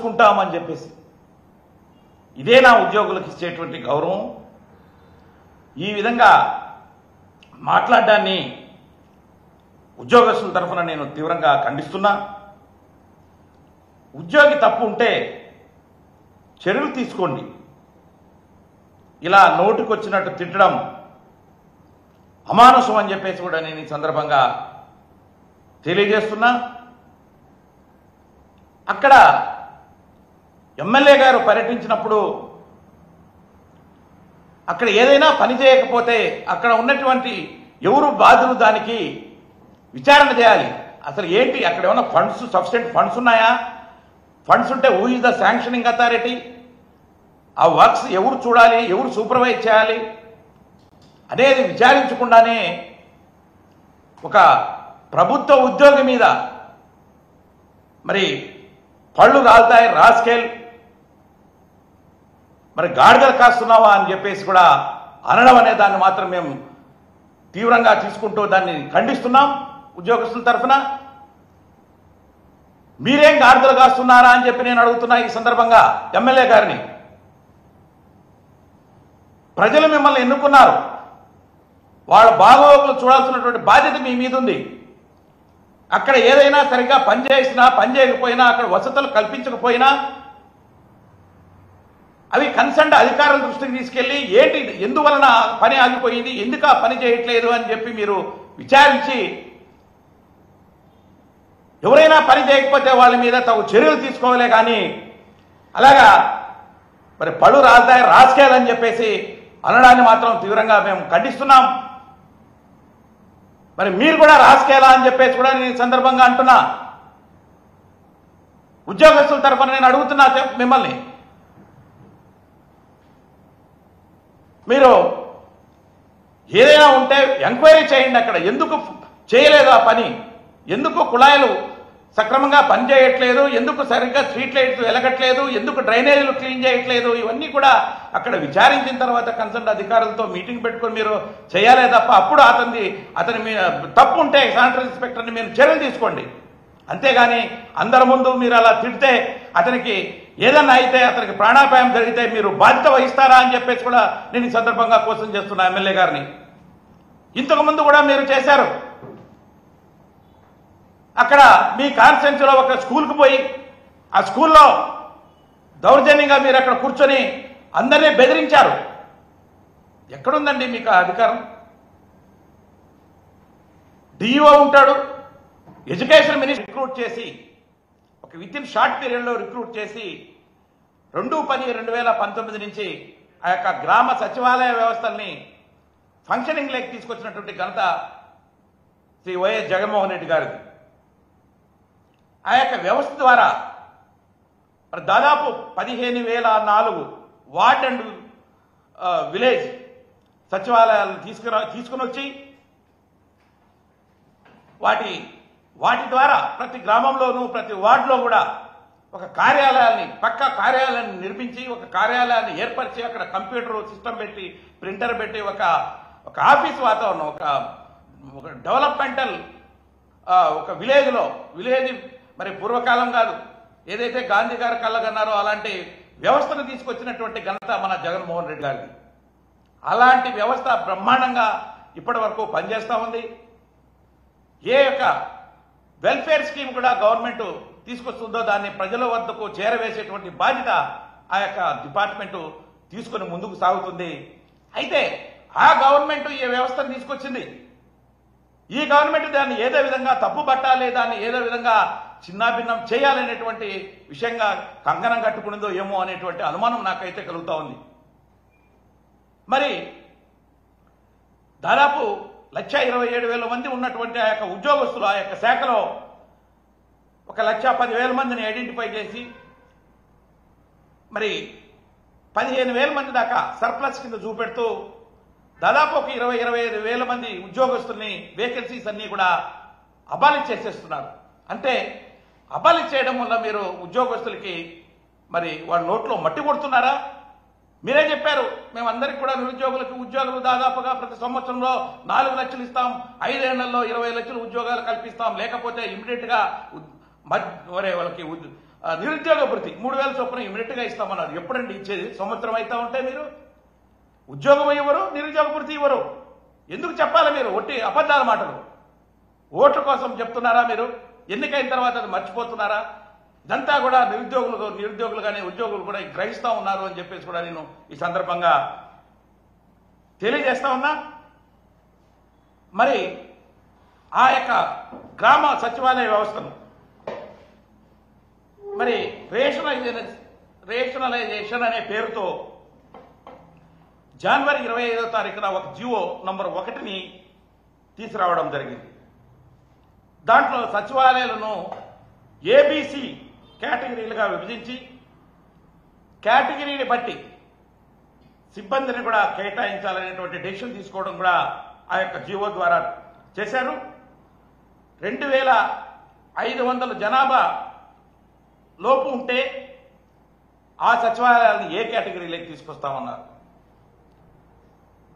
చూసుకుంటామని చెప్పేసి ఇదే నా ఉద్యోగులకు ఇచ్చేటువంటి గౌరవం. ఈ విధంగా మాట్లాడడాన్ని ఉద్యోగస్తుల తరఫున నేను తీవ్రంగా ఖండిస్తున్నా. ఉద్యోగి తప్పు ఉంటే చర్యలు తీసుకోండి. ఇలా నోటికొచ్చినట్టు తిట్టడం అమానుషం అని చెప్పేసి కూడా నేను ఈ సందర్భంగా తెలియజేస్తున్నా. అక్కడ ఎమ్మెల్యే గారు పర్యటించినప్పుడు అక్కడ ఏదైనా పని చేయకపోతే అక్కడ ఉన్నటువంటి ఎవరు బాధ్యులు దానికి విచారణ చేయాలి. అసలు ఏంటి అక్కడ ఏమైనా ఫండ్స్, సఫిషియెంట్ ఫండ్స్ ఉన్నాయా? ఫండ్స్ ఉంటే who is the sanctioning authority? ఆ వర్క్స్ ఎవరు చూడాలి, ఎవరు సూపర్వైజ్ చేయాలి అనేది విచారించకుండానే ఒక ప్రభుత్వ ఉద్యోగి మీద మరి పళ్ళు రాలుతాయి, రాస్కేల్, మరి గాడిదలు కాస్తున్నావా అని చెప్పేసి కూడా అనడం అనే దాన్ని మాత్రం మేము తీవ్రంగా తీసుకుంటూ దాన్ని ఖండిస్తున్నాం. ఉద్యోగస్తుల తరఫున మీరేం గాడిదలు కాస్తున్నారా అని చెప్పి నేను అడుగుతున్నా ఈ సందర్భంగా ఎమ్మెల్యే గారిని. ప్రజలు మిమ్మల్ని ఎన్నుకున్నారు, వాళ్ళ బాగోగులు చూడాల్సినటువంటి బాధ్యత మీ మీద ఉంది. అక్కడ ఏదైనా సరిగ్గా పనిచేసినా పని చేయకపోయినా అక్కడ వసతులు కల్పించకపోయినా అవి కన్సర్న్ అధికారుల దృష్టికి తీసుకెళ్లి ఏంటి, ఎందువలన పని ఆగిపోయింది, ఎందుకు ఆ పని చేయట్లేదు అని చెప్పి మీరు విచారించి ఎవరైనా పని చేయకపోతే వాళ్ళ మీద తగు చర్యలు తీసుకోవాలే కానీ అలాగా మరి పళ్ళు రాలుతాయి, రాసుకేయాలని చెప్పేసి అనడాన్ని మాత్రం తీవ్రంగా మేము ఖండిస్తున్నాం. మరి మీరు కూడా రాసుకేయాలా అని చెప్పేసి కూడా నేను ఈ సందర్భంగా అంటున్నా. ఉద్యోగస్తుల తరఫున నేను అడుగుతున్నా మిమ్మల్ని, మీరు ఏదైనా ఉంటే ఎంక్వైరీ చేయండి. అక్కడ ఎందుకు చేయలేదు ఆ పని, ఎందుకు కుళాయిలు సక్రమంగా పనిచేయట్లేదు, ఎందుకు సరిగ్గా స్ట్రీట్ లైట్స్ వెలగట్లేదు, ఎందుకు డ్రైనేజీలు క్లీన్ చేయట్లేదు, ఇవన్నీ కూడా అక్కడ విచారించిన తర్వాత కన్సర్న్ అధికారులతో మీటింగ్ పెట్టుకొని మీరు చేయాలే తప్ప అప్పుడు అతని తప్పు ఉంటే శానిటరీ ఇన్స్పెక్టర్ని మీరు చర్యలు తీసుకోండి. అంతేగాని అందరి ముందు మీరు అలా తిడితే అతనికి ఏదన్నా అయితే అతనికి ప్రాణాపాయం జరిగితే మీరు బాధ్యత వహిస్తారా అని చెప్పేసి కూడా నేను ఈ సందర్భంగా క్వశ్చన్ చేస్తున్నా ఎమ్మెల్యే గారిని. ఇంతకుముందు కూడా మీరు చేశారు. అక్కడ మీ కాన్స్టిట్యున్సీలో ఒక స్కూల్కి పోయి ఆ స్కూల్లో దౌర్జన్యంగా మీరు అక్కడ కూర్చొని అందరినీ బెదిరించారు. ఎక్కడుందండి మీకు ఆ అధికారం? డిఈఓ ఉంటాడు, ఎడ్యుకేషన్ మినిస్టర్ రిక్రూట్ చేసి ఒక విత్ ఇన్ షార్ట్ పీరియడ్లో రిక్రూట్ చేసి 2/10/2019 నుంచి ఆ యొక్క గ్రామ సచివాలయ వ్యవస్థల్ని ఫంక్షనింగ్ లేకి తీసుకొచ్చినటువంటి ఘనత శ్రీ వైఎస్ జగన్మోహన్ రెడ్డి గారిది. ఆ యొక్క వ్యవస్థ ద్వారా దాదాపు 15,004 వార్డ్ అండ్ విలేజ్ సచివాలయాలను తీసుకుని వచ్చి వాటి ద్వారా ప్రతి గ్రామంలోనూ ప్రతి వార్డులో కూడా ఒక పక్కా కార్యాలయాన్ని నిర్మించి ఒక కార్యాలయాన్ని ఏర్పరిచి అక్కడ కంప్యూటర్ సిస్టమ్ పెట్టి ప్రింటర్ పెట్టి ఒక ఆఫీస్ వాతావరణం, ఒక డెవలప్మెంటల్ ఒక విలేజ్ మరి పూర్వకాలం కాదు, ఏదైతే గాంధీ గారు కళ్ళగన్నారో అలాంటి వ్యవస్థను తీసుకొచ్చినటువంటి ఘనత మన జగన్మోహన్ రెడ్డి గారిది. అలాంటి వ్యవస్థ బ్రహ్మాండంగా ఇప్పటి వరకు పనిచేస్తూ ఉంది. ఏ యొక్క వెల్ఫేర్ స్కీమ్ కూడా గవర్నమెంట్ తీసుకొస్తుందో దాన్ని ప్రజల వద్దకు చేరవేసేటువంటి బాధ్యత ఆ యొక్క డిపార్ట్మెంటు తీసుకుని ముందుకు సాగుతుంది. అయితే ఆ గవర్నమెంట్ ఈ వ్యవస్థను తీసుకొచ్చింది. ఈ గవర్నమెంట్ దాన్ని ఏదో విధంగా తప్పు పట్టాలి, దాన్ని ఏదో విధంగా చిన్నాభిన్నం చేయాలనేటువంటి విషయంగా కంకణం కట్టుకున్నదో ఏమో అనేటువంటి అనుమానం నాకైతే కలుగుతూ ఉంది. మరి దాదాపు 1,27,000 మంది ఉన్నటువంటి ఆ యొక్క ఉద్యోగస్తులు ఆ యొక్క శాఖలో 1,10,000 మందిని ఐడెంటిఫై చేసి మరి 15,000 మంది దాకా సర్ప్లస్ కింద చూపెడుతూ దాదాపు ఒక 20,000-25,000 మంది ఉద్యోగస్తుల్ని వేకెన్సీస్ అన్నీ కూడా అబాలిష్ చేసేస్తున్నారు. అంటే అబాలిష్ చేయడం వల్ల మీరు ఉద్యోగస్తులకి మరి వాళ్ళ నోట్లో మట్టి కొడుతున్నారా? మీరే చెప్పారు, మేమందరికీ కూడా నిరుద్యోగులకు ఉద్యోగులు దాదాపుగా ప్రతి సంవత్సరంలో 4 లక్షలు ఇస్తాం, 5 ఏళ్లలో 20 లక్షల ఉద్యోగాలు కల్పిస్తాం, లేకపోతే ఇమ్మీడియట్ గా వాళ్ళకి నిరుద్యోగ భృతి 3,000 చొప్పున ఇమీడియట్గా ఇస్తామన్నారు. ఎప్పుడండి ఇచ్చేది? సంవత్సరం అవుతా ఉంటే మీరు ఉద్యోగం ఇవ్వరు, నిరుద్యోగ భృతి ఇవ్వరు. ఎందుకు చెప్పాలి మీరు? ఒట్టి అబద్ధాల మాటలు. ఓట్ల కోసం చెప్తున్నారా మీరు? ఎన్నికైన తర్వాత అది మర్చిపోతున్నారా? ఇదంతా కూడా నిరుద్యోగులుగానే ఉద్యోగులు కూడా గ్రహిస్తా ఉన్నారు అని చెప్పేసి కూడా నేను ఈ సందర్భంగా తెలియజేస్తా ఉన్నా. మరి ఆ యొక్క గ్రామ సచివాలయ వ్యవస్థను మరి రేషనలైజేషన్ అనే పేరుతో జనవరి 25వ తారీఖున ఒక జియో నంబర్ 1ని తీసుకురావడం జరిగింది. దాంట్లో సచివాలయాలను ఏబీసీ కేటగిరీలుగా విభజించి కేటగిరీని బట్టి సిబ్బందిని కూడా కేటాయించాలనేటువంటి డెసిషన్ తీసుకోవడం కూడా ఆ యొక్క జియో ద్వారా చేశారు. 2,500 జనాభా లోపు ఉంటే ఆ సచివాలయాలను ఏ కేటగిరీలోకి తీసుకొస్తామన్నారు.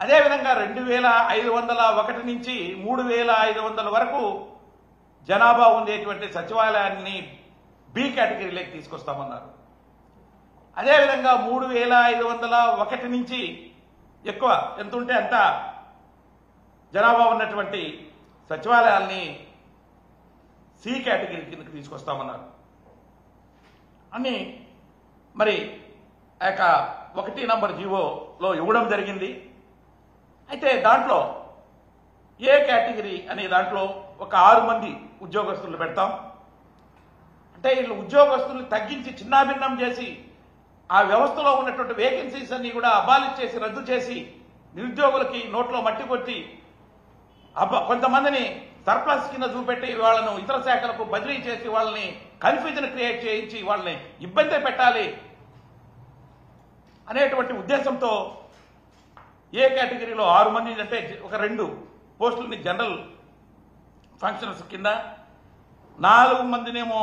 అదేవిధంగా 2,501 నుంచి 3,500 వరకు జనాభా ఉండేటువంటి సచివాలయాన్ని బి కేటగిరీలోకి తీసుకొస్తామన్నారు. అదేవిధంగా 3,501 నుంచి ఎక్కువ ఎంత ఉంటే అంత జనాభా ఉన్నటువంటి సచివాలయాల్ని సి కేటగిరీ కిందకి తీసుకొస్తామన్నారు అని మరి ఆ యొక్క 1 నంబర్ జీవోలో ఇవ్వడం జరిగింది. అయితే దాంట్లో ఏ కేటగిరీ అనే దాంట్లో ఒక 6 మంది ఉద్యోగస్తులు పెడతాం. అంటే వీళ్ళు ఉద్యోగస్తుల్ని తగ్గించి చిన్నాభిన్నం చేసి ఆ వ్యవస్థలో ఉన్నటువంటి వేకెన్సీస్ అన్ని కూడా అబాలిష్ చేసి రద్దు చేసి నిరుద్యోగులకి నోట్లో మట్టి కొట్టి కొంతమందిని సర్ప్లస్ కింద చూపెట్టి వాళ్ళను ఇతర శాఖలకు బదిలీ చేసి వాళ్ళని కన్ఫ్యూజన్ క్రియేట్ చేయించి వాళ్ళని ఇబ్బంది పెట్టాలి అనేటువంటి ఉద్దేశంతో ఏ కేటగిరీలో 6 మంది అంటే ఒక 2 పోస్టులని జనరల్ ఫంక్షనర్స్ కింద, 4 మందినేమో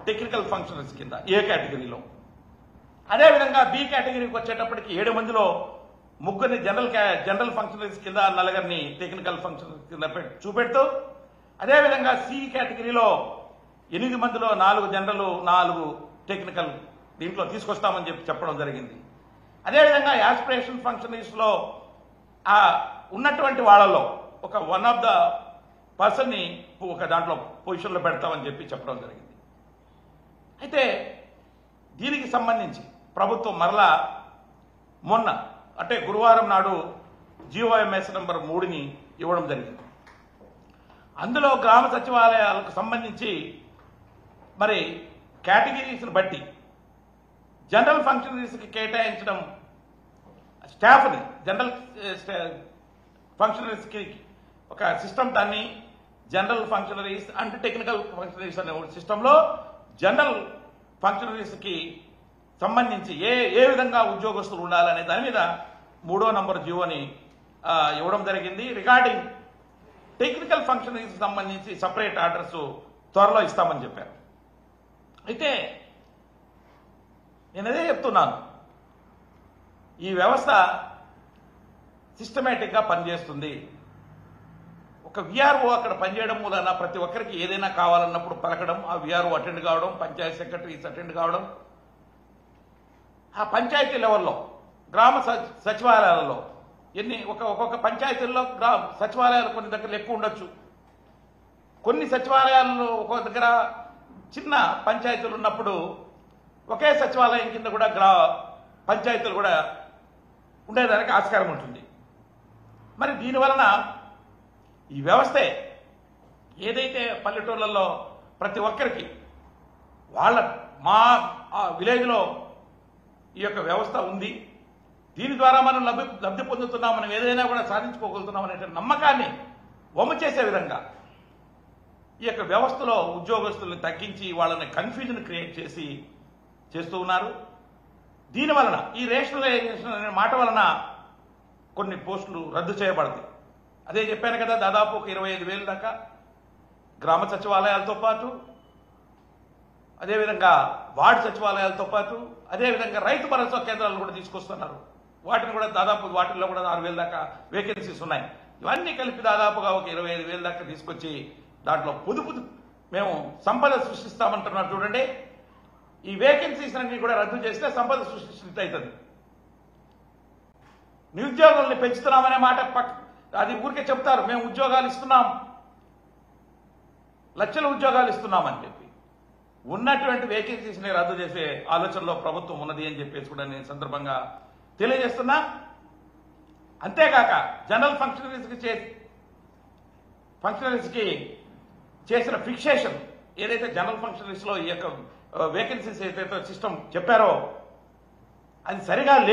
టెక్నికల్ ఫంక్షనర్స్ కింద ఏ కేటగిరీలో. అదేవిధంగా బి కేటగిరీకి వచ్చేటప్పటికి 7 మందిలో 3 జనరల్ ఫంక్షనరీస్ కింద, 4 టెక్నికల్ ఫంక్షనరీస్ కింద చూపెడుతూ, అదేవిధంగా సి కేటగిరీలో 8 మందిలో 4 జనరల్ 4 టెక్నికల్ దీంట్లో తీసుకొస్తామని చెప్పడం జరిగింది. అదేవిధంగా యాస్పిరేషన్ ఫంక్షనరీస్ లో ఉన్నటువంటి వాళ్ళలో ఒక 1 ఆఫ్ ద పర్సన్ని ఒక దాంట్లో పొజిషన్లో పెడతామని చెప్పడం జరిగింది. అయితే దీనికి సంబంధించి ప్రభుత్వం మరలా మొన్న అంటే గురువారం నాడు జీఓఎంఎస్ నంబర్ 3ని ఇవ్వడం జరిగింది. అందులో గ్రామ సచివాలయాలకు సంబంధించి మరి కేటగిరీస్ని బట్టి జనరల్ ఫంక్షనరీస్కి కేటాయించడం స్టాఫ్ని జనరల్ ఫంక్షనరీస్కి ఒక సిస్టమ్, దాన్ని general functionaries and technical functionaries అనే సిస్టంలో జనరల్ ఫంక్షనరీస్కి సంబంధించి ఏ విధంగా ఉద్యోగస్తులు ఉండాలనే దాని మీద 3వ నంబర్ జీవోని ఇవ్వడం జరిగింది. రిగార్డింగ్ టెక్నికల్ ఫంక్షనరీస్ సంబంధించి సపరేట్ ఆర్డర్స్ త్వరలో ఇస్తామని చెప్పారు. అయితే నేను అదే చెప్తున్నాను, ఈ వ్యవస్థ సిస్టమేటిక్గా పనిచేస్తుంది. ఒక విఆర్ఓ అక్కడ పనిచేయడం మూలన ప్రతి ఒక్కరికి ఏదైనా కావాలన్నప్పుడు పలకడం, ఆ విఆర్ఓ అటెండ్ కావడం, పంచాయతీ సెక్రటరీస్ అటెండ్ కావడం, ఆ పంచాయతీ లెవెల్లో గ్రామ సచివాలయాలలో ఒక్కొక్క పంచాయతీల్లో సచివాలయాలు కొన్ని దగ్గర ఎక్కువ ఉండొచ్చు, కొన్ని సచివాలయాల్లో ఒక్కొక్క దగ్గర చిన్న పంచాయతీలు ఉన్నప్పుడు ఒకే సచివాలయం కింద కూడా పంచాయతీలు కూడా ఉండేదానికి ఆస్కారం ఉంటుంది. మరి దీనివలన ఈ వ్యవస్థే ఏదైతే పల్లెటూళ్ళల్లో ప్రతి ఒక్కరికి మా విలేజ్లో ఈ యొక్క వ్యవస్థ ఉంది, దీని ద్వారా మనం లబ్ధి పొందుతున్నాం, మనం ఏదైనా కూడా సాధించుకోగలుగుతున్నాం అనే నమ్మకాన్ని వమ్ము చేసే విధంగా ఈ యొక్క వ్యవస్థలో ఉద్యోగస్తుల్ని తగ్గించి వాళ్ళని కన్ఫ్యూజన్ క్రియేట్ చేస్తూ ఉన్నారు. దీనివలన ఈ రేషనలైజేషన్ అనే మాట వలన కొన్ని పోస్టులు రద్దు చేయబడతాయి. అదే చెప్పాను కదా, దాదాపు ఒక 25,000 దాకా గ్రామ సచివాలయాలతో పాటు, అదేవిధంగా వార్డు సచివాలయాలతో పాటు, అదేవిధంగా రైతు భరోసా కేంద్రాలు కూడా తీసుకొస్తున్నారు. వాటిని కూడా దాదాపు వాటిల్లో కూడా 6,000 దాకా వేకెన్సీస్ ఉన్నాయి. ఇవన్నీ కలిపి దాదాపుగా ఒక 25,000 దాకా తీసుకొచ్చి దాంట్లో పొదుపు మేము సంపద సృష్టిస్తామంటున్నారు చూడండి. ఈ వేకెన్సీస్ అన్ని కూడా రద్దు చేస్తే సంపద సృష్టించినట్టు అవుతుంది. నిరుద్యోగుల్ని పెంచుతున్నామనే మాట అది ఊరికే చెప్తారు, మేము ఉద్యోగాలు ఇస్తున్నాం, లక్షల ఉద్యోగాలు ఇస్తున్నామని చెప్పి ఉన్నటువంటి వేకెన్సీస్ని రద్దు చేసే ఆలోచనలో ప్రభుత్వం ఉన్నది అని చెప్పేసి కూడా నేను సందర్భంగా తెలియజేస్తున్నా. అంతేకాక జనరల్ ఫంక్షనరీస్కి చేసిన ఫిక్సేషన్ ఏదైతే జనరల్ ఫంక్షనరీస్లో ఈ యొక్క వేకెన్సీస్ ఏదైతే సిస్టమ్ చెప్పారో అది సరిగా లేదు.